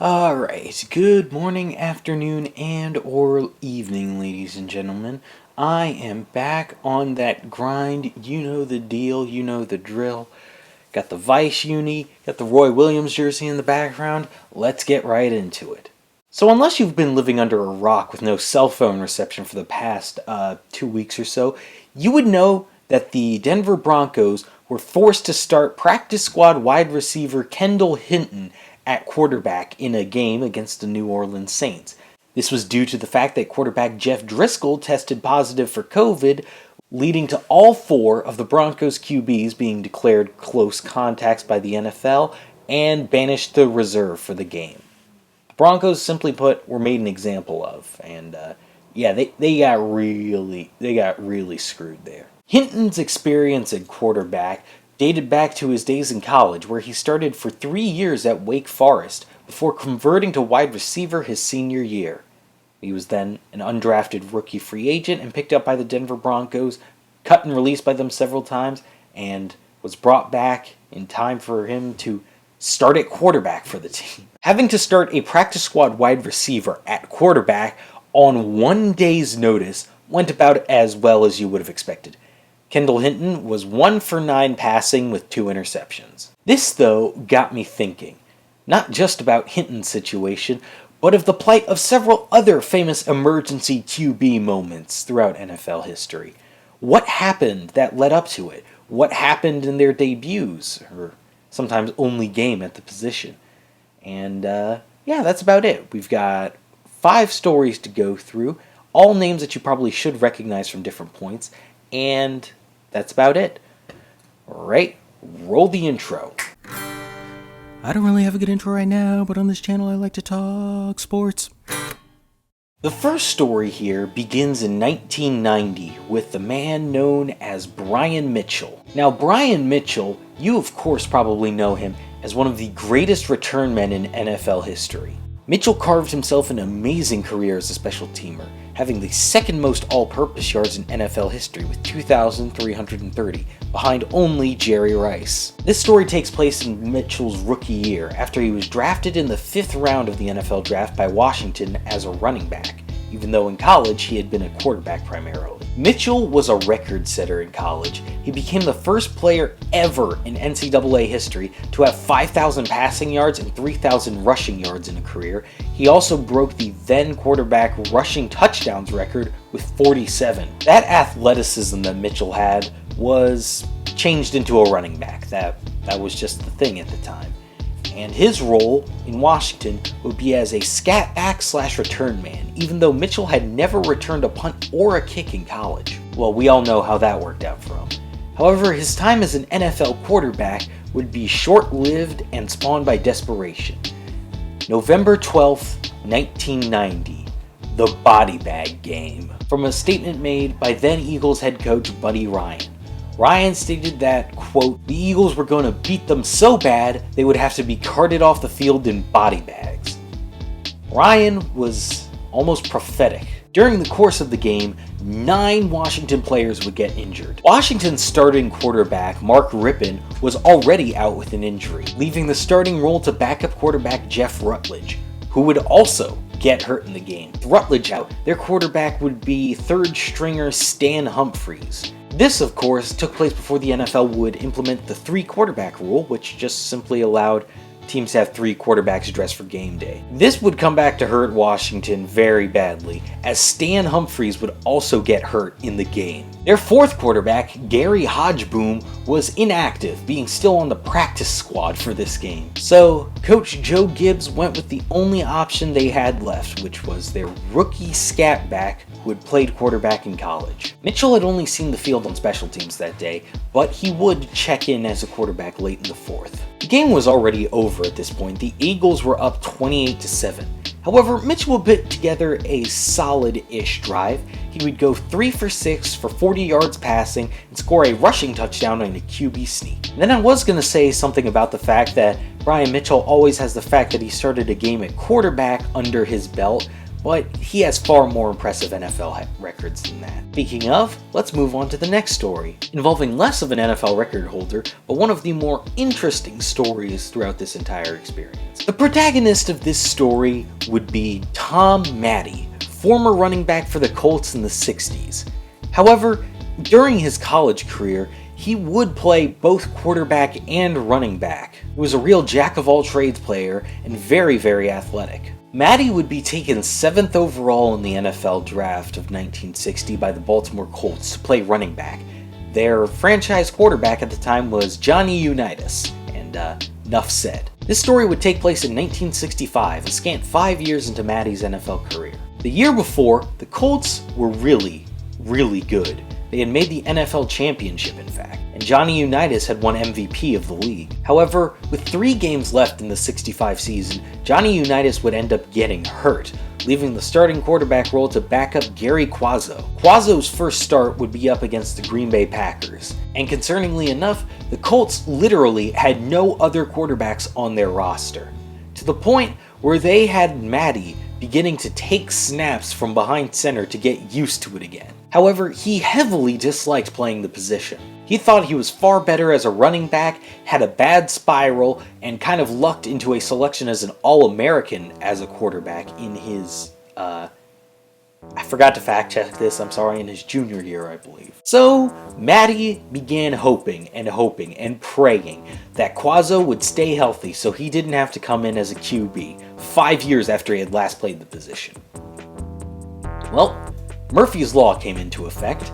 Alright, good morning, afternoon, and or evening, ladies and gentlemen. I am back on that grind. You know the deal, you know the drill. Got the Vice uni, got the Roy Williams jersey in the background. Let's get right into it. So unless you've been living under a rock with no cell phone reception for the past 2 weeks or so, you would know that the Denver Broncos were forced to start practice squad wide receiver Kendall Hinton at quarterback in a game against the New Orleans Saints. This was due to the fact that quarterback Jeff Driscoll tested positive for COVID, leading to all four of the Broncos QBs being declared close contacts by the NFL and banished to reserve for the game. The Broncos, simply put, were made an example of, and they got really screwed there. Hinton's experience at quarterback dated back to his days in college, where he started for 3 years at Wake Forest before converting to wide receiver his senior year. He was then an undrafted rookie free agent and picked up by the Denver Broncos, cut and released by them several times, and was brought back in time for him to start at quarterback for the team. Having to start a practice squad wide receiver at quarterback on 1 day's notice went about as well as you would have expected. Kendall Hinton was 1 for 9 passing with 2 interceptions. This, though, got me thinking, not just about Hinton's situation, but of the plight of several other famous emergency QB moments throughout NFL history. What happened that led up to it? What happened in their debuts, or sometimes only game at the position? And that's about it. We've got 5 stories to go through, all names that you probably should recognize from different points, and that's about it. Alright, roll the intro. I don't really have a good intro right now, but on this channel I like to talk sports. The first story here begins in 1990 with the man known as Brian Mitchell. Now, Brian Mitchell, you of course probably know him as one of the greatest return men in NFL history. Mitchell carved himself an amazing career as a special teamer, having the second most all-purpose yards in NFL history with 2,330, behind only Jerry Rice. This story takes place in Mitchell's rookie year, after he was drafted in the 5th round of the NFL draft by Washington as a running back, even though in college he had been a quarterback primarily. Mitchell was a record setter in college. He became the first player ever in NCAA history to have 5,000 passing yards and 3,000 rushing yards in a career. He also broke the then quarterback rushing touchdowns record with 47. That athleticism that Mitchell had was changed into a running back. That was just the thing at the time. And his role in Washington would be as a scat back / return man, even though Mitchell had never returned a punt or a kick in college. Well, we all know how that worked out for him. However, his time as an NFL quarterback would be short-lived and spawned by desperation. November 12th, 1990, the body bag game. From a statement made by then Eagles head coach Buddy Ryan. Ryan stated that, quote, the Eagles were going to beat them so bad they would have to be carted off the field in body bags. Ryan was almost prophetic. During the course of the game, 9 Washington players would get injured. Washington's starting quarterback, Mark Rippon, was already out with an injury, leaving the starting role to backup quarterback Jeff Rutledge, who would also get hurt in the game. With Rutledge out, their quarterback would be third stringer Stan Humphries. This, of course, took place before the NFL would implement the 3 quarterback rule, which just simply allowed teams to have 3 quarterbacks dressed for game day. This would come back to hurt Washington very badly, as Stan Humphries would also get hurt in the game. Their 4th quarterback, Gary Hodgeboom, was inactive, being still on the practice squad for this game. So, Coach Joe Gibbs went with the only option they had left, which was their rookie scat back who had played quarterback in college. Mitchell had only seen the field on special teams that day, but he would check in as a quarterback late in the 4th. The game was already over at this point. The Eagles were up 28-7. However, Mitchell would put together a solid-ish drive. He would go 3 for 6 for 40 yards passing and score a rushing touchdown on a QB sneak. And then I was going to say something about the fact that Brian Mitchell always has the fact that he started a game at quarterback under his belt, but he has far more impressive NFL records than that. Speaking of, let's move on to the next story, involving less of an NFL record holder, but one of the more interesting stories throughout this entire experience. The protagonist of this story would be Tom Matte, former running back for the Colts in the 60s. However, during his college career, he would play both quarterback and running back. He was a real jack-of-all-trades player and very, very athletic. Matte would be taken 7th overall in the NFL draft of 1960 by the Baltimore Colts to play running back. Their franchise quarterback at the time was Johnny Unitas, and enough said. This story would take place in 1965, a scant 5 years into Matte's NFL career. The year before, the Colts were really, really good. They had made the NFL championship, in fact, and Johnny Unitas had won MVP of the league. However, with 3 games left in the 65 season, Johnny Unitas would end up getting hurt, leaving the starting quarterback role to backup Gary Quazzo. Quazzo's first start would be up against the Green Bay Packers, and concerningly enough, the Colts literally had no other quarterbacks on their roster, to the point where they had Matte beginning to take snaps from behind center to get used to it again. However, he heavily disliked playing the position. He thought he was far better as a running back, had a bad spiral, and kind of lucked into a selection as an All-American as a quarterback in his, I forgot to fact check this, I'm sorry, in his junior year, I believe. So, Matte began hoping and praying that Quazzo would stay healthy so he didn't have to come in as a QB 5 years after he had last played the position. Well, Murphy's Law came into effect,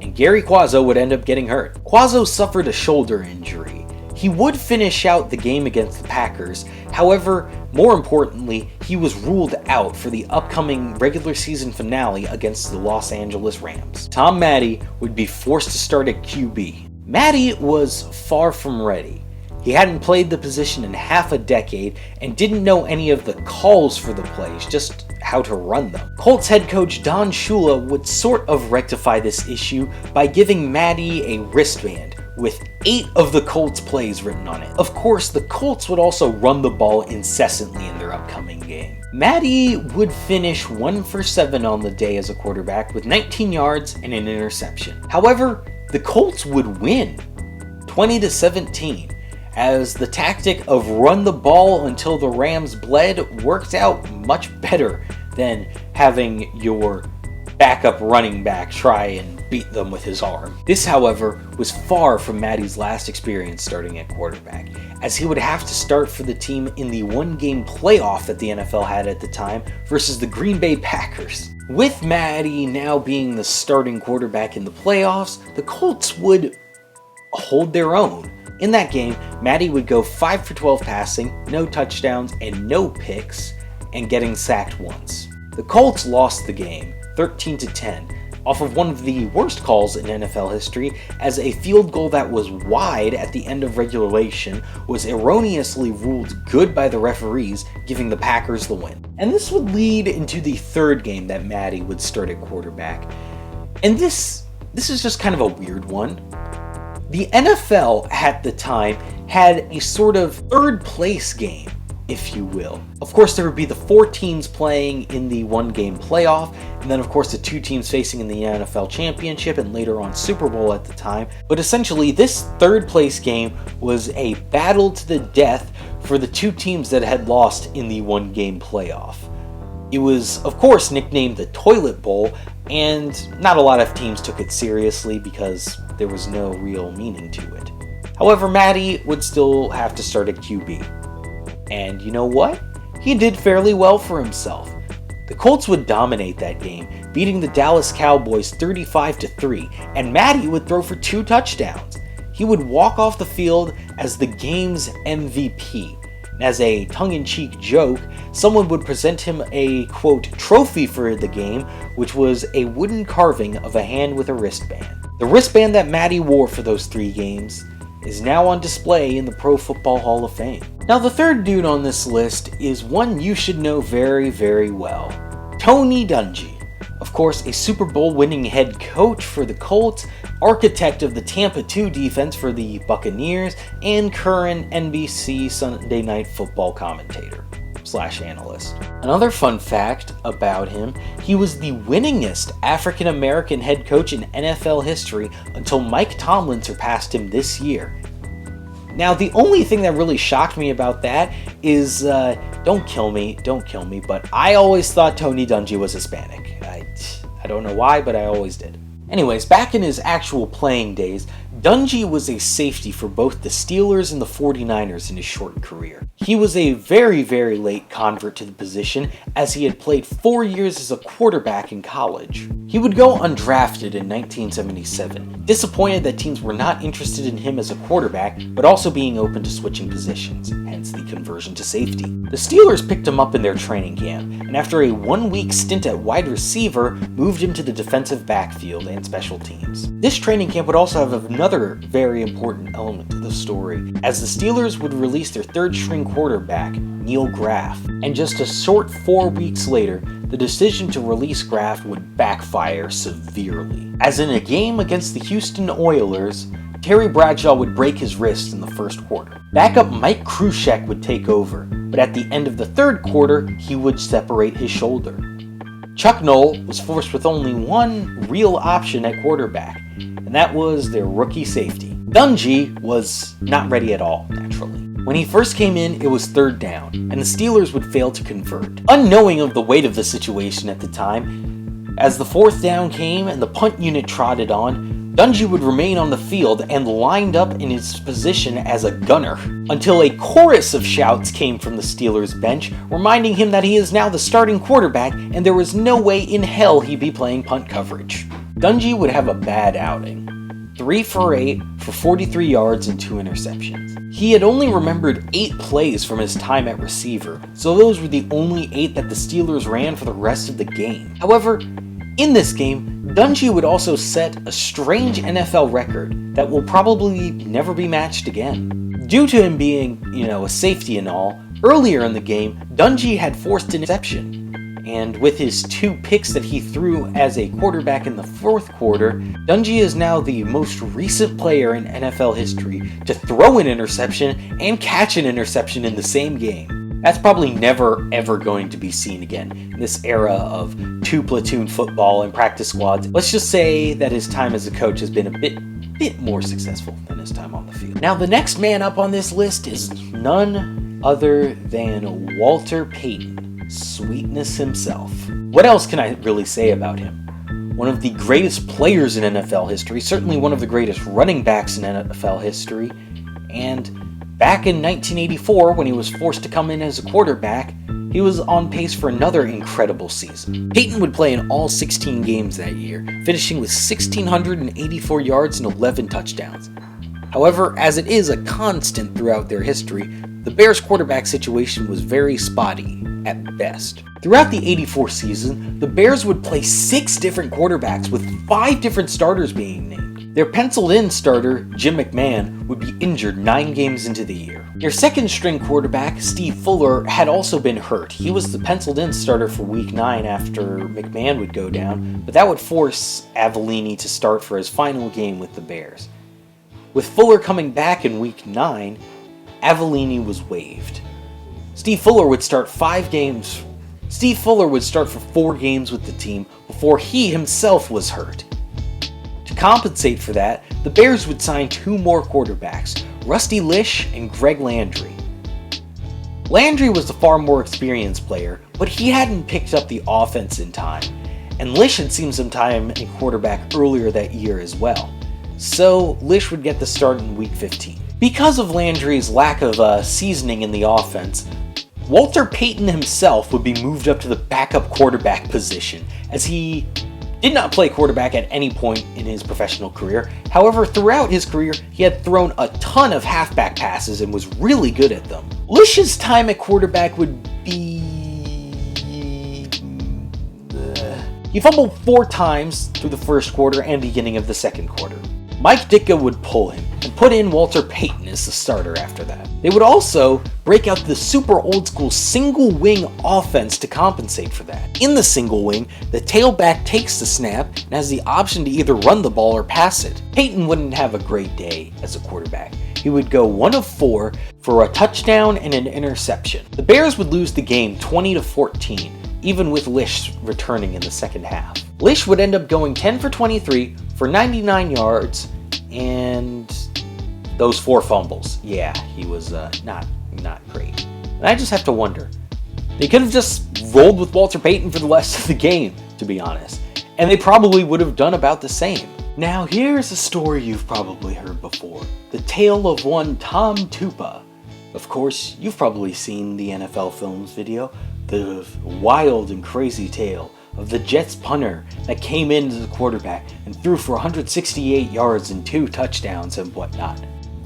and Gary Quazzo would end up getting hurt. Quazzo suffered a shoulder injury. He would finish out the game against the Packers, however, more importantly, he was ruled out for the upcoming regular season finale against the Los Angeles Rams. Tom Matte would be forced to start at QB. Matte was far from ready. He hadn't played the position in half a decade and didn't know any of the calls for the plays, just how to run them. Colts head coach Don Shula would sort of rectify this issue by giving Matte a wristband with 8 of the Colts plays written on it. Of course, the Colts would also run the ball incessantly in their upcoming game. Matte would finish 1 for 7 on the day as a quarterback with 19 yards and an interception. However, the Colts would win 20-17. As the tactic of run the ball until the Rams bled worked out much better than having your backup running back try and beat them with his arm. This, however, was far from Matte's last experience starting at quarterback, as he would have to start for the team in the 1-game playoff that the NFL had at the time versus the Green Bay Packers. With Matte now being the starting quarterback in the playoffs, the Colts would hold their own. In that game, Matte would go 5 for 12 passing, no touchdowns, and no picks, and getting sacked once. The Colts lost the game, 13-10, off of one of the worst calls in NFL history, as a field goal that was wide at the end of regulation was erroneously ruled good by the referees, giving the Packers the win. And this would lead into the 3rd game that Matte would start at quarterback. And this is just kind of a weird one. The NFL at the time had a sort of 3rd place game, if you will. Of course, there would be the 4 teams playing in the 1-game playoff, and then of course the 2 teams facing in the NFL Championship and later on Super Bowl at the time. But essentially, this 3rd place game was a battle to the death for the 2 teams that had lost in the 1-game playoff. It was, of course, nicknamed the Toilet Bowl, and not a lot of teams took it seriously because there was no real meaning to it. However, Matte would still have to start at QB. And you know what? He did fairly well for himself. The Colts would dominate that game, beating the Dallas Cowboys 35-3, and Matte would throw for 2 touchdowns. He would walk off the field as the game's MVP. As a tongue-in-cheek joke, someone would present him a, quote, trophy for the game, which was a wooden carving of a hand with a wristband. The wristband that Matte wore for those 3 games is now on display in the Pro Football Hall of Fame. Now, the 3rd dude on this list is one you should know very, very well. Tony Dungey. Of course, a Super Bowl winning head coach for the Colts, architect of the Tampa 2 defense for the Buccaneers, and current NBC Sunday Night Football commentator. analyst. Another fun fact about him, he was the winningest African American head coach in NFL history until Mike Tomlin surpassed him this year. Now, the only thing that really shocked me about that is, don't kill me, but I always thought Tony Dungey was Hispanic. I don't know why, but I always did. Anyways, back in his actual playing days, Dungey was a safety for both the Steelers and the 49ers in his short career. He was a very, very late convert to the position, as he had played 4 years as a quarterback in college. He would go undrafted in 1977, disappointed that teams were not interested in him as a quarterback, but also being open to switching positions, hence the conversion to safety. The Steelers picked him up in their training camp, and after a 1-week stint at wide receiver, moved him to the defensive backfield and special teams. This training camp would also have another very important element to the story, as the Steelers would release their third-string quarterback, Neil Graff, and just a short 4 weeks later, the decision to release Graff would backfire severely. As in a game against the Houston Oilers, Terry Bradshaw would break his wrist in the first quarter. Backup Mike Kruczek would take over, but at the end of the third quarter, he would separate his shoulder. Chuck Noll was forced with only one real option at quarterback, and that was their rookie safety. Dungey was not ready at all, naturally. When he first came in, it was third down, and the Steelers would fail to convert. Unknowing of the weight of the situation at the time, as the fourth down came and the punt unit trotted on, Dungey would remain on the field and lined up in his position as a gunner, until a chorus of shouts came from the Steelers bench, reminding him that he is now the starting quarterback and there was no way in hell he'd be playing punt coverage. Dungey would have a bad outing. 3 for 8 for 43 yards and 2 interceptions. He had only remembered 8 plays from his time at receiver, so those were the only 8 that the Steelers ran for the rest of the game. However, in this game, Dungey would also set a strange NFL record that will probably never be matched again. Due to him being, a safety and all, earlier in the game, Dungey had forced an interception. And with his 2 picks that he threw as a quarterback in the fourth quarter, Dungey is now the most recent player in NFL history to throw an interception and catch an interception in the same game. That's probably never ever going to be seen again in this era of 2-platoon football and practice squads. Let's just say that his time as a coach has been a bit more successful than his time on the field. Now, the next man up on this list is none other than Walter Payton, sweetness himself. What else can I really say about him? One of the greatest players in NFL history, certainly one of the greatest running backs in NFL history, and back in 1984, when he was forced to come in as a quarterback, he was on pace for another incredible season. Payton would play in all 16 games that year, finishing with 1,684 yards and 11 touchdowns. However, as it is a constant throughout their history, the Bears' quarterback situation was very spotty at best. Throughout the 84 season, the Bears would play 6 different quarterbacks with 5 different starters being named. Their penciled-in starter, Jim McMahon, would be injured 9 games into the year. Their second-string quarterback, Steve Fuller, had also been hurt. He was the penciled-in starter for Week 9 after McMahon would go down, but that would force Avellini to start for his final game with the Bears. With Fuller coming back in Week 9, Avellini was waived. Steve Fuller would start for 4 games with the team before he himself was hurt. To compensate for that, the Bears would sign 2 more quarterbacks, Rusty Lish and Greg Landry. Landry was the far more experienced player, but he hadn't picked up the offense in time, and Lish had seen some time in quarterback earlier that year as well, so Lish would get the start in Week 15. Because of Landry's lack of seasoning in the offense, Walter Payton himself would be moved up to the backup quarterback position, as he did not play quarterback at any point in his professional career. However, throughout his career, he had thrown a ton of halfback passes and was really good at them. Lish's time at quarterback would be... He fumbled 4 times through the first quarter and beginning of the second quarter. Mike Ditka would pull him. and put in Walter Payton as the starter after that. They would also break out the super old school single wing offense to compensate for that. In the single wing, the tailback takes the snap and has the option to either run the ball or pass it. Payton wouldn't have a great day as a quarterback. He would go 1 of 4 for a touchdown and an interception. The Bears would lose the game 20-14, even with Lish returning in the second half. Lish would end up going 10 for 23 for 99 yards and those 4 fumbles. Yeah, he was not great. And I just have to wonder, they could have just rolled with Walter Payton for the rest of the game, to be honest. And they probably would have done about the same. Now here's a story you've probably heard before. The tale of one Tom Tupa. Of course, you've probably seen the NFL Films video, the wild and crazy tale of the Jets punter that came in as a quarterback and threw for 168 yards and 2 touchdowns and whatnot.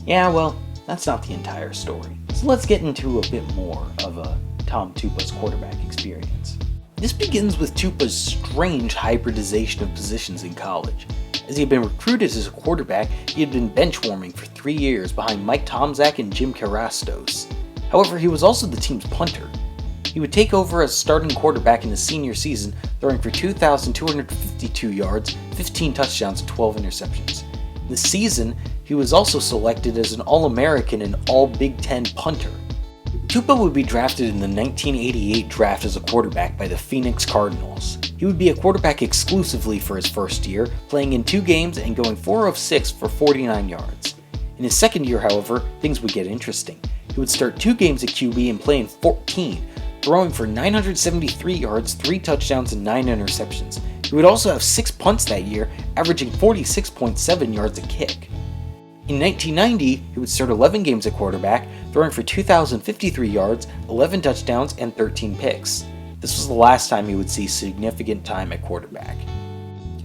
Yeah, well, that's not the entire story. So let's get into a bit more of Tom Tupa's quarterback experience. This begins with Tupa's strange hybridization of positions in college. As he had been recruited as a quarterback, he had been bench warming for 3 years behind Mike Tomczak and Jim Carrastos. However, he was also the team's punter. He would take over as starting quarterback in his senior season, throwing for 2,252 yards, 15 touchdowns, and 12 interceptions. This season, he was also selected as an All-American and All-Big Ten punter. Tupa would be drafted in the 1988 draft as a quarterback by the Phoenix Cardinals. He would be a quarterback exclusively for his first year, playing in 2 games and going 4 of 6 for 49 yards. In his second year, however, things would get interesting. He would start 2 games at QB and play in 14, throwing for 973 yards, 3 touchdowns, and 9 interceptions. He would also have 6 punts that year, averaging 46.7 yards a kick. In 1990, he would start 11 games at quarterback, throwing for 2,053 yards, 11 touchdowns, and 13 picks. This was the last time he would see significant time at quarterback.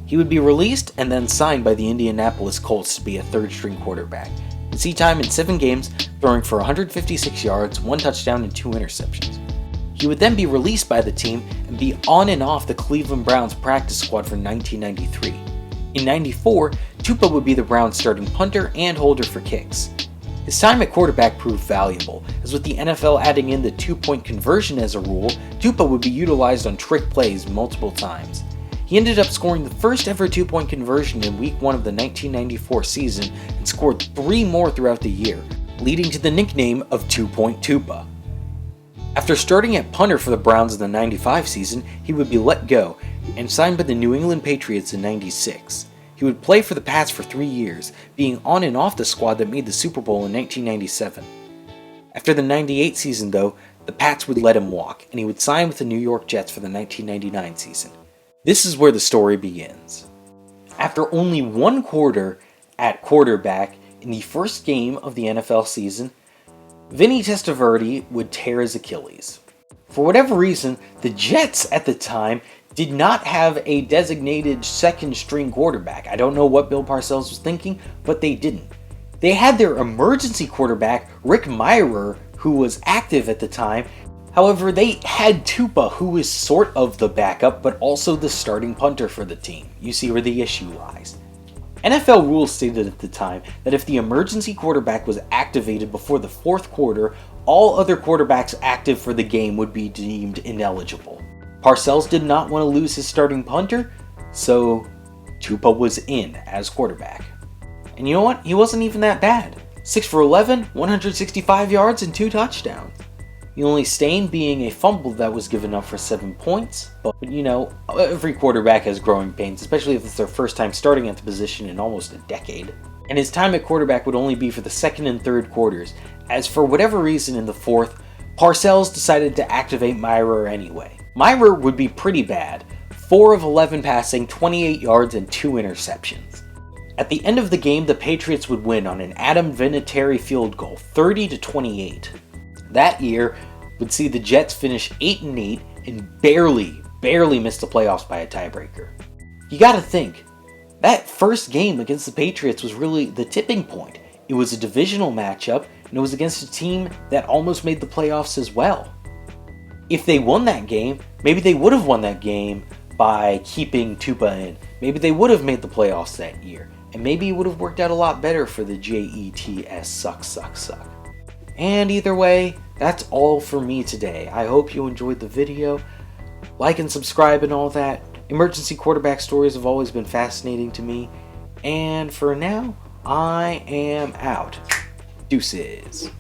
He would be released and then signed by the Indianapolis Colts to be a third-string quarterback, and see time in 7 games, throwing for 156 yards, 1 touchdown, and 2 interceptions. He would then be released by the team and be on and off the Cleveland Browns practice squad for 1993. In 94, Tupa would be the Browns' starting punter and holder for kicks. His time at quarterback proved valuable, as with the NFL adding in the 2-point conversion as a rule, Tupa would be utilized on trick plays multiple times. He ended up scoring the first ever 2-point conversion in Week 1 of the 1994 season and scored 3 more throughout the year, leading to the nickname of 2-Point Tupa. After starting at punter for the Browns in the 95 season, he would be let go and signed by the New England Patriots in 96. He would play for the Pats for 3 years, being on and off the squad that made the Super Bowl in 1997. After the 98 season though, the Pats would let him walk, and he would sign with the New York Jets for the 1999 season. This is where the story begins. After only 1 quarter at quarterback in the first game of the NFL season, Vinny Testaverde would tear his Achilles. For whatever reason, the Jets at the time did not have a designated second-string quarterback. I don't know what Bill Parcells was thinking, but they didn't. They had their emergency quarterback, Rick Mirer, who was active at the time. However, they had Tupa, who is sort of the backup, but also the starting punter for the team. You see where the issue lies. NFL rules stated at the time that if the emergency quarterback was activated before the 4th quarter, all other quarterbacks active for the game would be deemed ineligible. Parcells did not want to lose his starting punter, so Tupa was in as quarterback. And you know what? He wasn't even that bad. 6 for 11, 165 yards, and 2 touchdowns. The only stain being a fumble that was given up for 7 points. But, you know, every quarterback has growing pains, especially if it's their first time starting at the position in almost a decade. And his time at quarterback would only be for the 2nd and 3rd quarters, as for whatever reason in the 4th, Parcells decided to activate Mirer anyway. Mirer would be pretty bad, 4 of 11 passing, 28 yards, and 2 interceptions. At the end of the game, the Patriots would win on an Adam Vinatieri field goal, 30-28. That year would see the Jets finish 8-8 and barely miss the playoffs by a tiebreaker. You gotta think, that first game against the Patriots was really the tipping point. It was a divisional matchup, and it was against a team that almost made the playoffs as well. If they won that game, maybe they would have won that game by keeping Tupa in. Maybe they would have made the playoffs that year. and maybe it would have worked out a lot better for the Jets suck. And either way, that's all for me today. I hope you enjoyed the video. Like and subscribe and all that. Emergency quarterback stories have always been fascinating to me. And for now, I am out. Deuces.